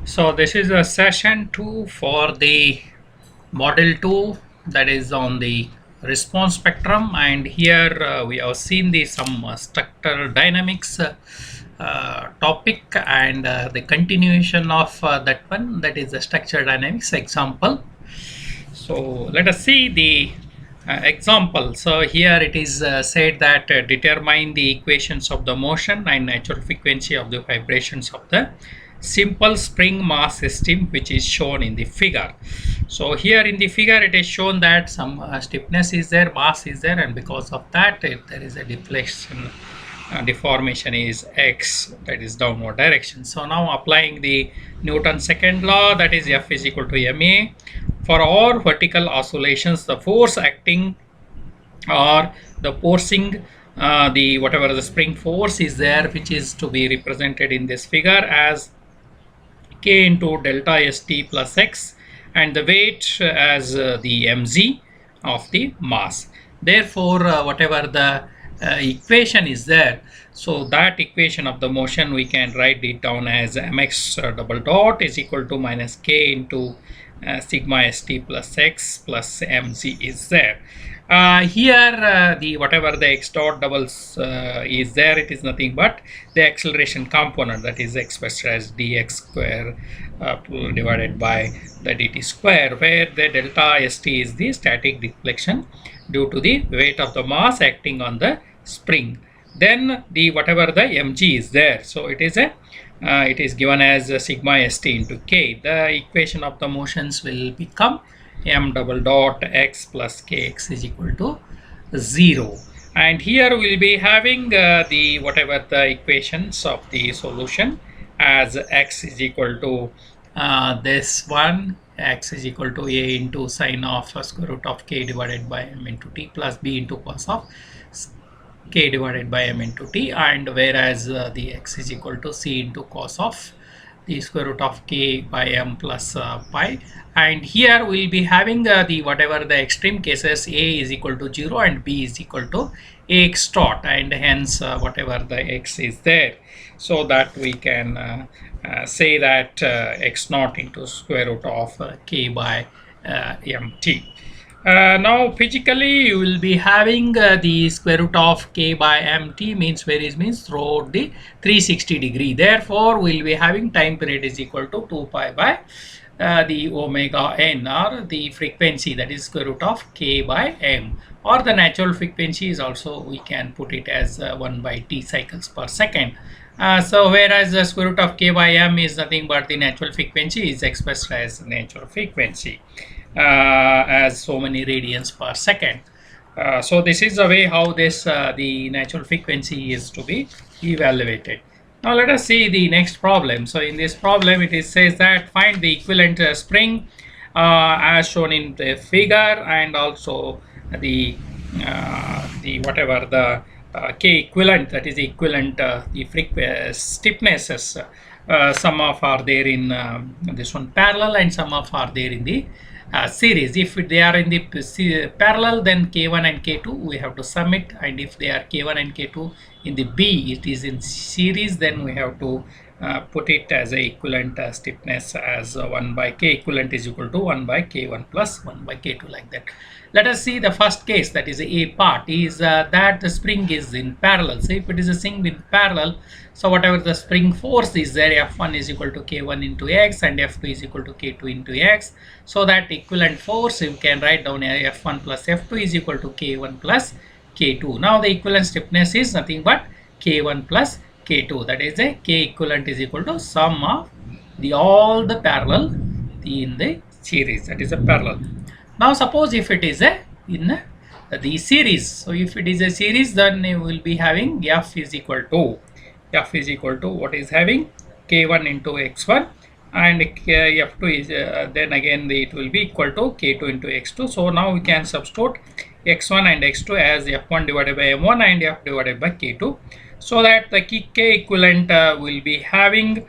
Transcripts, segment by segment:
So this is a session 2 for the model 2, that is on the response spectrum, and here we have seen the some structural dynamics topic, and the continuation of that one, that is the structural dynamics example. So let us see the example. So here it is said that determine the equations of the motion and natural frequency of the vibrations of the simple spring mass system, which is shown in the figure. So here in the figure it is shown that some stiffness is there, mass is there, and because of that there is a deflection, deformation is x, that is downward direction. So now applying the Newton's second law, that is F is equal to ma. For all vertical oscillations, the force acting or the forcing, the whatever the spring force is there, which is to be represented in this figure as k into delta st plus x, and the weight as the mg of the mass. Therefore whatever the equation is there, so that equation of the motion we can write it down as mx double dot is equal to minus k into sigma st plus x plus mg is there. Here the whatever the x dot doubles is there, it is nothing but the acceleration component, that is expressed as dx square divided by the dt square, where the delta st is the static deflection due to the weight of the mass acting on the spring. Then the whatever the mg is there, so it is a it is given as sigma st into k. The equation of the motions will become m double dot x plus kx is equal to 0. And here we'll be having the whatever the equations of the solution as x is equal to this one, x is equal to a into sine of square root of k divided by m into t plus b into cos of k divided by m into t, and whereas the x is equal to c into cos of the square root of k by m plus pi. And here we'll be having the whatever the extreme cases, a is equal to 0 and b is equal to x dot, and hence whatever the x is there, so that we can say that x naught into square root of k by mt. Now physically you will be having the square root of k by mt means varies means throughout the 360 degree. Therefore we will be having time period is equal to 2 pi by the omega n, or the frequency, that is square root of k by m, or the natural frequency is also we can put it as 1 by t cycles per second. So whereas the square root of k by m is nothing but the natural frequency is expressed as natural frequency as so many radians per second. So this is the way how this the natural frequency is to be evaluated. Now let us see the next problem. So in this problem it is says that find the equivalent spring as shown in the figure, and also the whatever the k equivalent, that is the equivalent the stiffnesses, some of are there in this one parallel and some of are there in the series. If they are in the parallel, then k1 and k2 we have to sum it, and if they are k1 and k2 in the b, it is in series, then we have to put it as a equivalent stiffness as 1 by k equivalent is equal to 1 by k1 plus 1 by k2, like that. Let us see the first case, that is a part, is that the spring is in parallel. So if it is a spring in parallel, so whatever the spring force is there, F1 is equal to K1 into X and F2 is equal to K2 into X. So that equivalent force you can write down F1 plus F2 is equal to K1 plus K2. Now the equivalent stiffness is nothing but K1 plus K2. That is a K equivalent is equal to sum of the all the parallel in the series. That is a parallel. Now suppose if it is a in the series. So if it is a series, then we will be having F is equal to what is having K1 into X1, and F2 is then again it will be equal to K2 into X2. So now we can substitute X1 and X2 as F1 divided by M1 and F divided by K2, so that the K equivalent will be having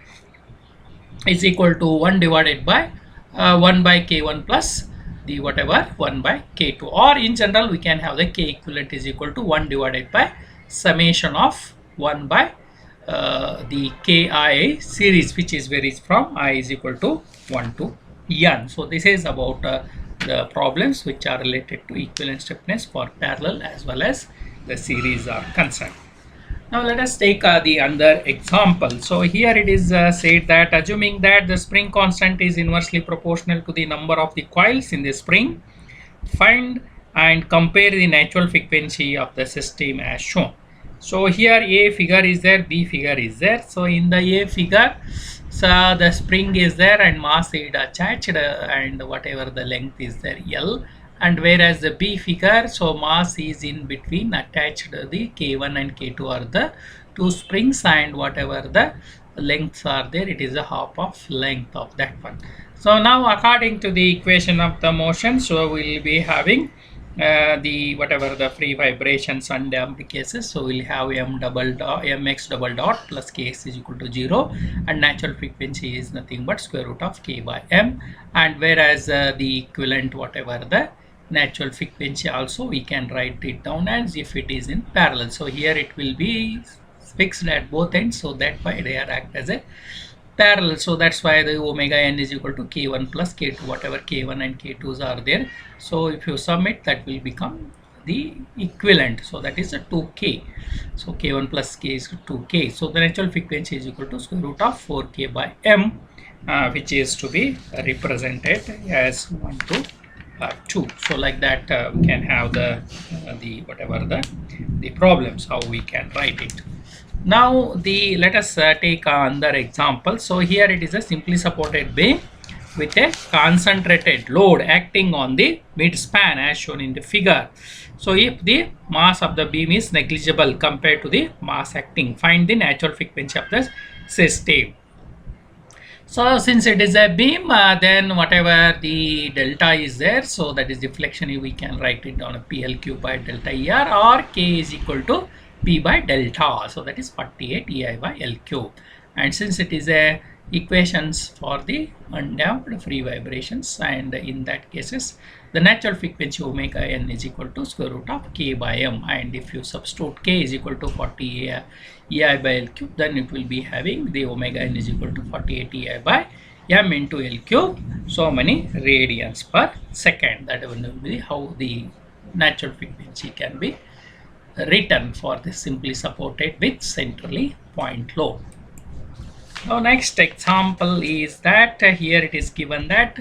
is equal to 1 divided by 1 by K1 plus the whatever 1 by K2, or in general we can have the K equivalent is equal to 1 divided by summation of 1 by the KI series, which is varies from I is equal to 1 to n. So this is about the problems which are related to equivalent stiffness for parallel as well as the series are concerned. Now let us take the another example. So here it is said that assuming that the spring constant is inversely proportional to the number of the coils in the spring, find and compare the natural frequency of the system as shown. So here A figure is there, B figure is there. So in the A figure, so the spring is there and mass is attached and whatever the length is there L, and whereas the B figure, so mass is in between attached, the K1 and K2 are the two springs and whatever the lengths are there, it is a half of length of that one. So now according to the equation of the motion, so we will be having the whatever the free vibrations undamped cases, so we'll have mx double dot plus kx is equal to 0, and natural frequency is nothing but square root of k by m, and whereas the equivalent whatever the natural frequency also we can write it down as if it is in parallel. So here it will be fixed at both ends, so that why they are act as a parallel. So that's why the omega n is equal to k1 plus k2, whatever k1 and k2s are there. So if you sum it, that will become the equivalent, so that is a 2k. So k1 plus k is 2k. So the natural frequency is equal to square root of 4k by m, which is to be represented as 1 to 2. So like that we can have the whatever the problems, how we can write it. Now let us take another example. So here it is a simply supported beam with a concentrated load acting on the midspan as shown in the figure. So if the mass of the beam is negligible compared to the mass acting, find the natural frequency of the system. So since it is a beam, then whatever the delta is there, so that is deflection, we can write it down a PLQ by delta ER, or K is equal to P by delta, so that is 48 EI by L cube. And since it is a equations for the undamped free vibrations, and in that cases the natural frequency omega n is equal to square root of k by m, and if you substitute k is equal to 40 EI by L cube, then it will be having the omega n is equal to 48 EI by m into L cube, so many radians per second. That will be how the natural frequency can be written for this simply supported with centrally point load. Now next example is that here it is given that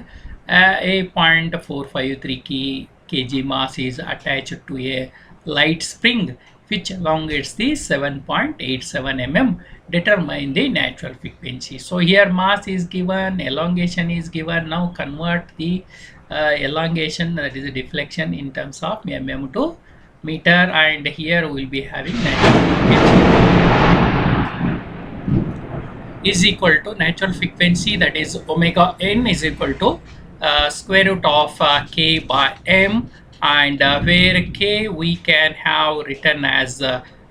a 0.453 kg mass is attached to a light spring which elongates the 7.87 mm. Determine the natural frequency. So here mass is given, elongation is given. Now convert the elongation, that is a deflection, in terms of mm to meter, and here we will be having is equal to natural frequency, that is omega n is equal to square root of k by m, and where k we can have written as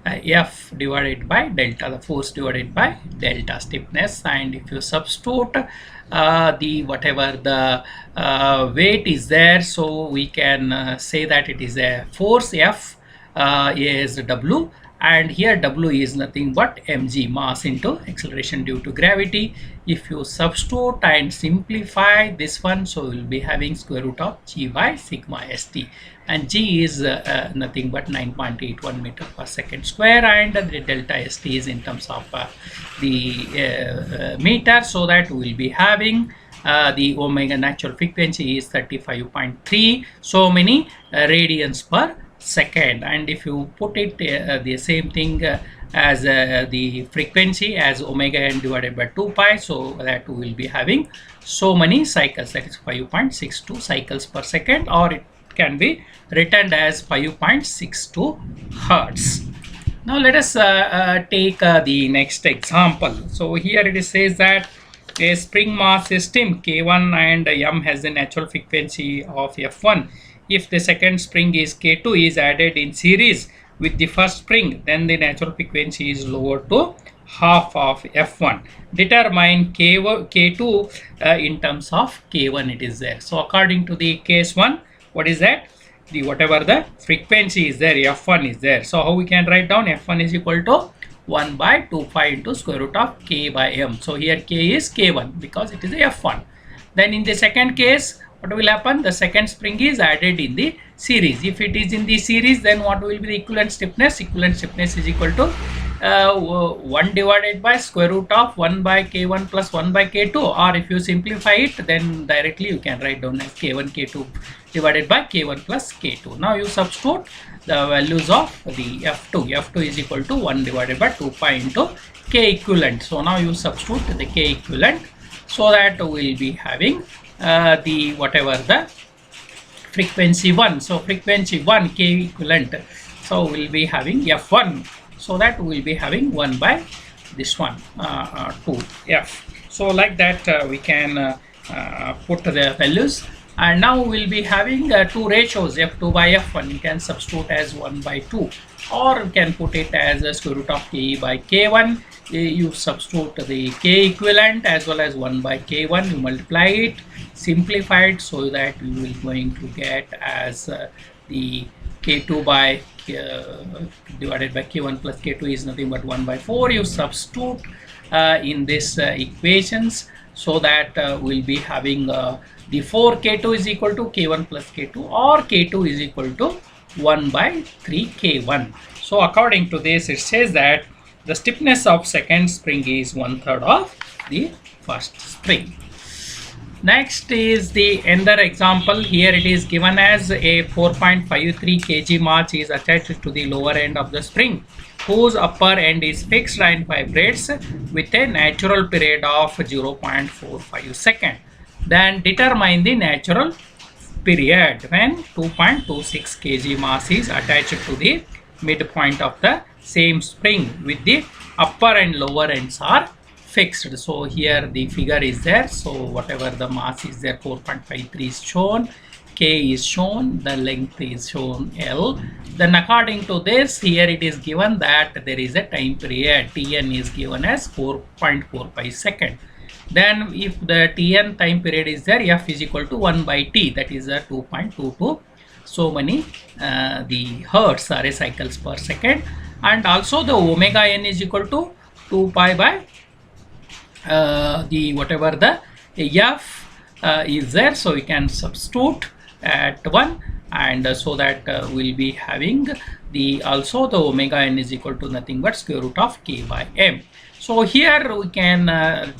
F divided by delta, the force divided by delta stiffness, and if you substitute the whatever the weight is there, so we can say that it is a force F is W, and here W is nothing but mg, mass into acceleration due to gravity. If you substitute and simplify this one, so we will be having square root of g by sigma st, and g is nothing but 9.81 meter per second square, and the delta st is in terms of the meter, so that we will be having the omega natural frequency is 35.3, so many radians per second. And if you put it the same thing as the frequency as omega n divided by 2 pi, so that we will be having so many cycles, that is 5.62 cycles per second, or it can be written as 5.62 hertz. Now let us take the next example. So here it says that a spring mass system K1 and m has a natural frequency of F1. If the second spring is K2 is added in series with the first spring, then the natural frequency is lowered to half of F1. Determine K2 in terms of K1 it is there. So according to the case 1, what is that? The whatever the frequency is there, F1 is there. So how we can write down? F1 is equal to 1 by 2 pi into square root of k by m. So here k is k1 because it is a f1. Then in the second case, what will happen? The second spring is added in the series. If it is in the series, then what will be the equivalent stiffness? Equivalent stiffness is equal to 1 divided by square root of 1 by k1 plus 1 by k2, or if you simplify it, then directly you can write down as k1 k2 divided by k1 plus k2. Now you substitute the values of the f2 is equal to 1 divided by 2 pi into k equivalent. So now you substitute the k equivalent, so that we will be having the whatever the frequency 1. So frequency 1 k equivalent, so we'll be having f1, so that we'll be having 1 by this one 2 f. So like that we can put the values, and now we'll be having two ratios, f2 by f1. You can substitute as 1 by 2, or you can put it as a square root of k by k1. You substitute the k equivalent as well as 1 by k1, you multiply it, simplify it, so that you will going to get as the k2 by divided by k1 plus k2 is nothing but 1 by 4. You substitute in this equations, so that we'll be having the 4k2 is equal to k1 plus k2, or k2 is equal to 1 by 3 k1. So according to this, it says that the stiffness of second spring is 1/3 of the first spring. Next is the another example. Here it is given as a 4.53 kg mass is attached to the lower end of the spring, whose upper end is fixed and vibrates with a natural period of 0.45 seconds. Then determine the natural period when 2.26 kg mass is attached to the midpoint of the same spring with the upper and lower ends are fixed. So here the figure is there. So whatever the mass is there, 4.53 is shown, k is shown, the length is shown L. Then according to this, here it is given that there is a time period, Tn is given as 4.45 seconds. Then if the Tn time period is there, f is equal to 1 by t, that is a 2.22 so many the hertz, array cycles per second, and also the omega n is equal to 2 pi by the whatever the f is there. So we can substitute at 1, and so that we'll be having the also the omega n is equal to nothing but square root of k by m. So here we can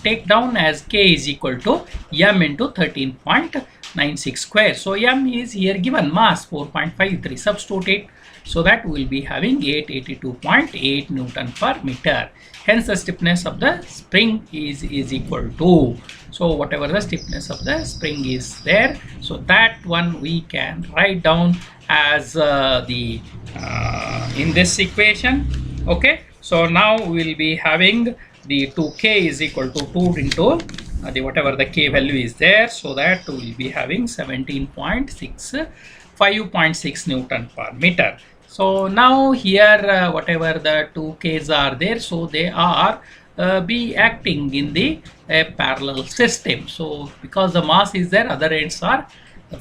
take down as k is equal to m into 13.96 square. So m is here given, mass 4.53, substitute it, so that we will be having 882.8 Newton per meter. Hence the stiffness of the spring is equal to, so whatever the stiffness of the spring is there, so that one we can write down as the in this equation. Okay, so now we will be having the 2k is equal to 2 into the whatever the k value is there, so that we will be having 5.6 Newton per meter. So now here whatever the 2k's are there, so they are be acting in the parallel system. So because the mass is there, other ends are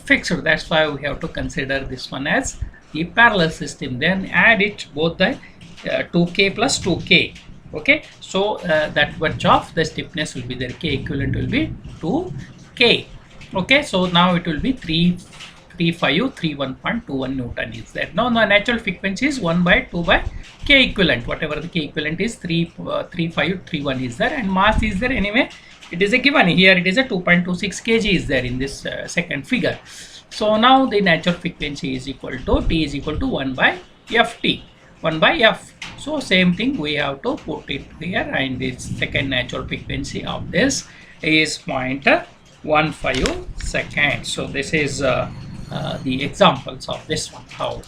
fixed, that's why we have to consider this one as the parallel system. Then add it both the 2k plus 2k. Okay, so that much of the stiffness will be there, k equivalent will be 2k. Okay, so now it will be 33531.21 Newton is there. Now the natural frequency is 1 by 2 by k equivalent, whatever the k equivalent is 33531 is there, and mass is there anyway, it is a given here, it is a 2.26 kg is there in this second figure. So now the natural frequency is equal to t is equal to 1 by ft, 1 by f. So same thing we have to put it here, and this second natural frequency of this is 0.15 seconds. So this is the examples of this one. How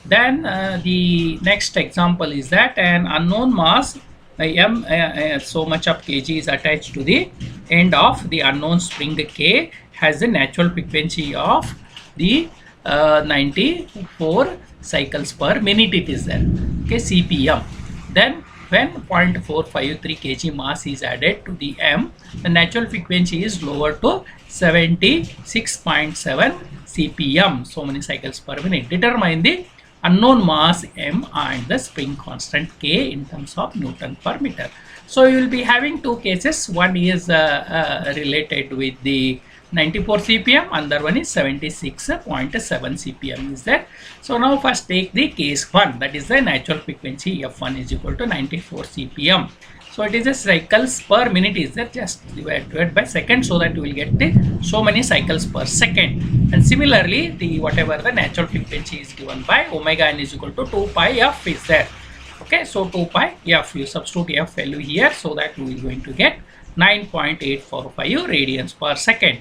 then the next example is that an unknown mass m so much of kg is attached to the end of the unknown spring k, has the natural frequency of the 94 cycles per minute it is there, okay, cpm. Then when 0.453 kg mass is added to the m, the natural frequency is lowered to 76.7 cpm, so many cycles per minute. Determine the unknown mass m and the spring constant k in terms of Newton per meter. So you will be having two cases. One is related with the 94 cpm, another one is 76.7 cpm is there. So now first take the case 1, that is the natural frequency f1 is equal to 94 cpm. So it is a cycles per minute is there, just divided by second, so that you will get the so many cycles per second. And similarly, the whatever the natural frequency is given by omega n is equal to 2 pi f is there. Okay, so 2 pi f, you substitute f value here, so that we are going to get 9.845 radians per second.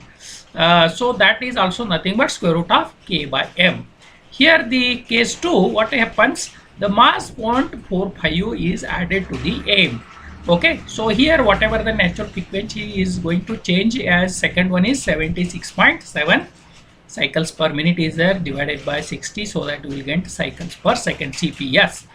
So that is also nothing but square root of k by m. Here the case 2, what happens, the mass 0.45 is added to the m. Okay, so here whatever the natural frequency is going to change, as second one is 76.7 cycles per minute is there, divided by 60, so that we will get cycles per second CPS.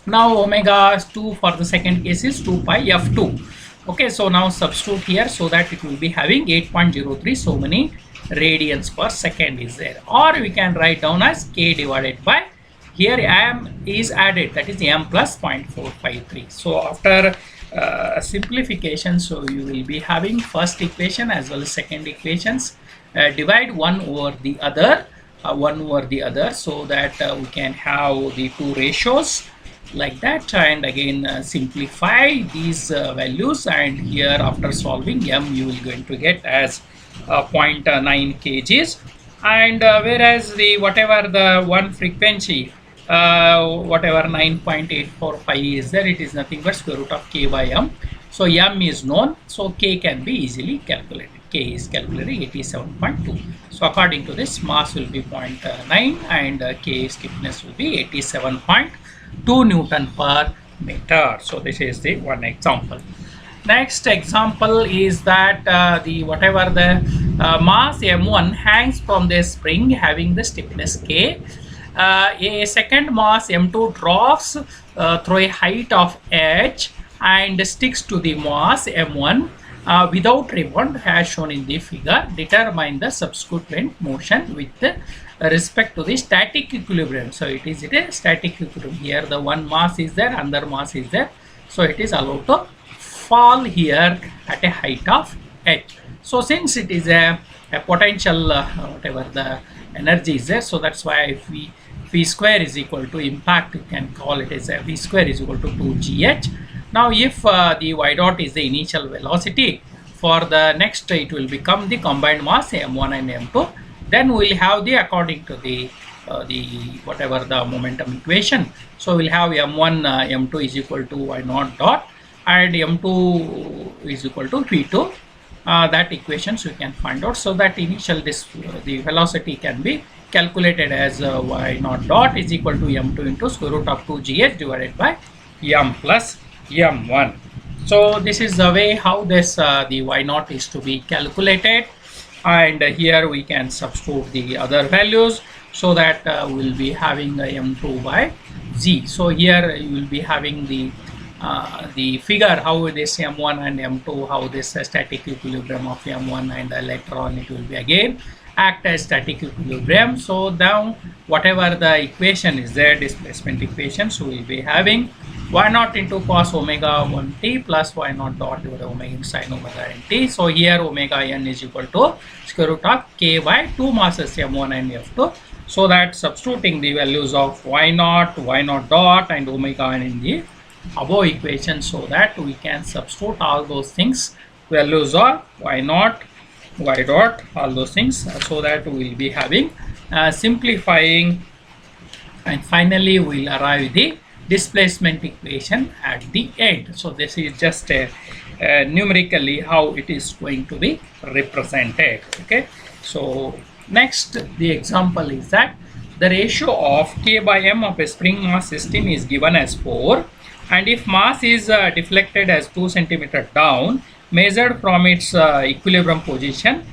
Now omega 2 for the second case is 2 pi f2. Okay, so now substitute here, so that it will be having 8.03 so many radians per second is there, or we can write down as k divided by, here m is added, that is m plus 0.453. So after simplification, so you will be having first equation as well as second equations, divide one over the other, so that we can have the two ratios like that, and again simplify these values, and here after solving m you will going to get as 0.9 kgs, and whereas the whatever the one frequency whatever 9.845 is there, it is nothing but square root of k by m. So m is known, so k can be easily calculated. K is calculated 87.2. So according to this, mass will be 0.9 and k stiffness will be 87.2 Newton per meter. So this is the one example. Next example is that the whatever the mass m1 hangs from the spring having the stiffness k. A second mass m2 drops through a height of h and sticks to the mass m1 without rebound, as shown in the figure. Determine the subsequent motion with respect to the static equilibrium. So it is a static equilibrium. Here the one mass is there, another mass is there, so it is allowed to fall here at a height of h. So since it is a potential whatever the energy is there, so that's why if v square is equal to impact, you can call it as a v square is equal to 2gh. Now if the y dot is the initial velocity, for the next it will become the combined mass m1 and m2. Then we will have the, according to the whatever the momentum equation, so we'll have m1 m2 is equal to y naught dot and m2 is equal to v2. That equations we can find out, so that initial the velocity can be calculated as y naught dot is equal to m2 into square root of 2gh divided by m plus m1. So this is the way how this the y naught is to be calculated, and here we can substitute the other values, so that we'll be having m2 by z. So here you will be having the figure how this m1 and m2, how this static equilibrium of m1 and later on it will be again act as static equilibrium. So now whatever the equation is there, displacement equation, so we will be having y naught into cos omega 1t plus y naught dot divided by omega sin omega nt. So here omega n is equal to square root of k by 2 masses m1 and f2. So that substituting the values of y naught dot and omega n in the above equation, so that we can substitute all those things, values of y naught, y dot, all those things, so that we will be having simplifying, and finally we will arrive the displacement equation at the end. So this is just numerically how it is going to be represented. Okay, so next the example is that the ratio of k by m of a spring mass system is given as 4, and if mass is deflected as 2 cm down, measured from its equilibrium position,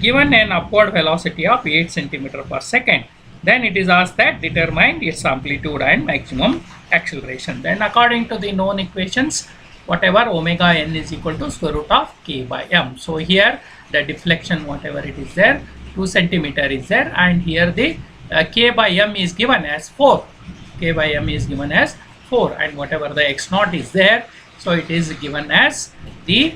given an upward velocity of 8 cm per second, then it is asked that determine its amplitude and maximum acceleration. Then according to the known equations, whatever omega n is equal to square root of k by m. So here the deflection whatever it is there, 2 cm is there, and here the k by m is given as 4. K by m is given as 4, and whatever the x naught is there, so it is given as the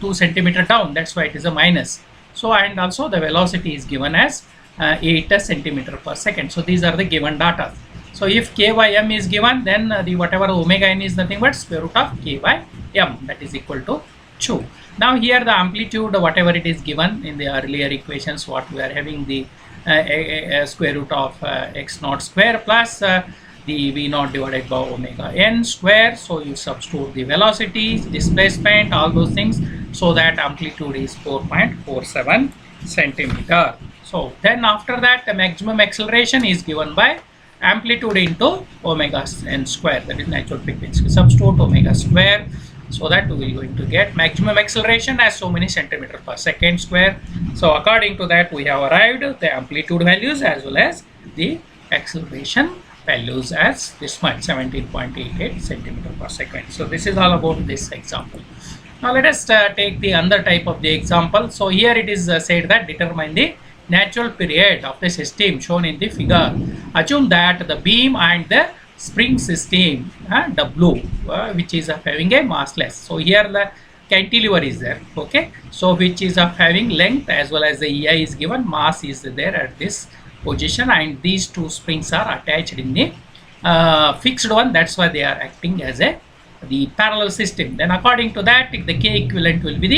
2 centimeter down, that's why it is a minus. So, and also the velocity is given as 8 centimeter per second. So these are the given data. So if k by m is given, then the whatever omega n is nothing but square root of k by m, that is equal to 2. Now here the amplitude, whatever it is given in the earlier equations, what we are having, the square root of x naught square plus the v naught divided by omega n square. So you substitute the velocities, displacement, all those things, so that amplitude is 4.47 centimeter. So then after that, the maximum acceleration is given by amplitude into omega n square, that is natural frequency. Substitute omega square, so that we will going to get maximum acceleration as so many centimeter per second square. So according to that, we have arrived the amplitude values as well as the acceleration values as this much, 17.88 centimeter per second. So this is all about this example. Now let us take the other type of the example. So here it is said that determine the natural period of the system shown in the figure. Assume that the beam and the spring system W, which is of having a massless. So here the cantilever is there, okay, so which is of having length as well as the EI is given, mass is there at this position, and these two springs are attached in the fixed one, that's why they are acting as the parallel system. Then according to that, the K equivalent will be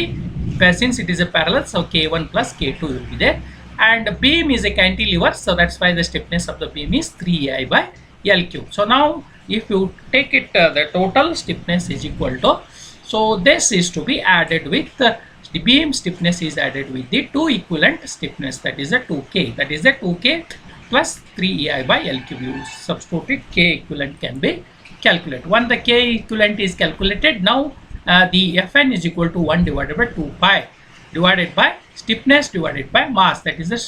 the, since it is a parallel, so K1 plus K2 will be there, and the beam is a cantilever, so that's why the stiffness of the beam is 3I by L cube. So now if you take it, the total stiffness is equal to, so this is to be added with the beam stiffness is added with the two equivalent stiffness, that is a 2K, that is a 2K plus 3EI by L cube. You substitute it, K equivalent can be calculated. When the K equivalent is calculated, now the Fn is equal to 1 divided by 2 pi divided by stiffness divided by mass, that is a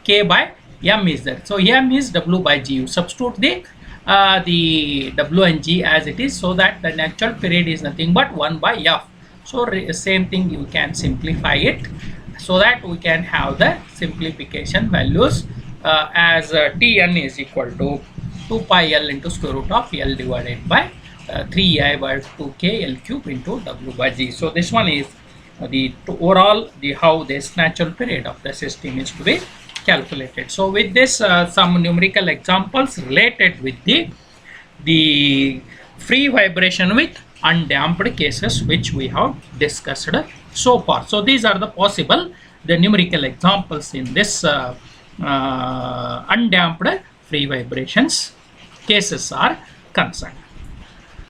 K by M is there. So M is W by G. You substitute the W and G as it is, so that the natural period is nothing but 1 by F. So same thing, you can simplify it, so that we can have the simplification values as Tn is equal to 2 pi L into square root of L divided by 3I by 2K L cube into W by G. So this one is the overall how this natural period of the system is to be calculated. So with this some numerical examples related with the free vibration with undamped cases which we have discussed so far. So these are the possible numerical examples in this undamped free vibrations cases are concerned.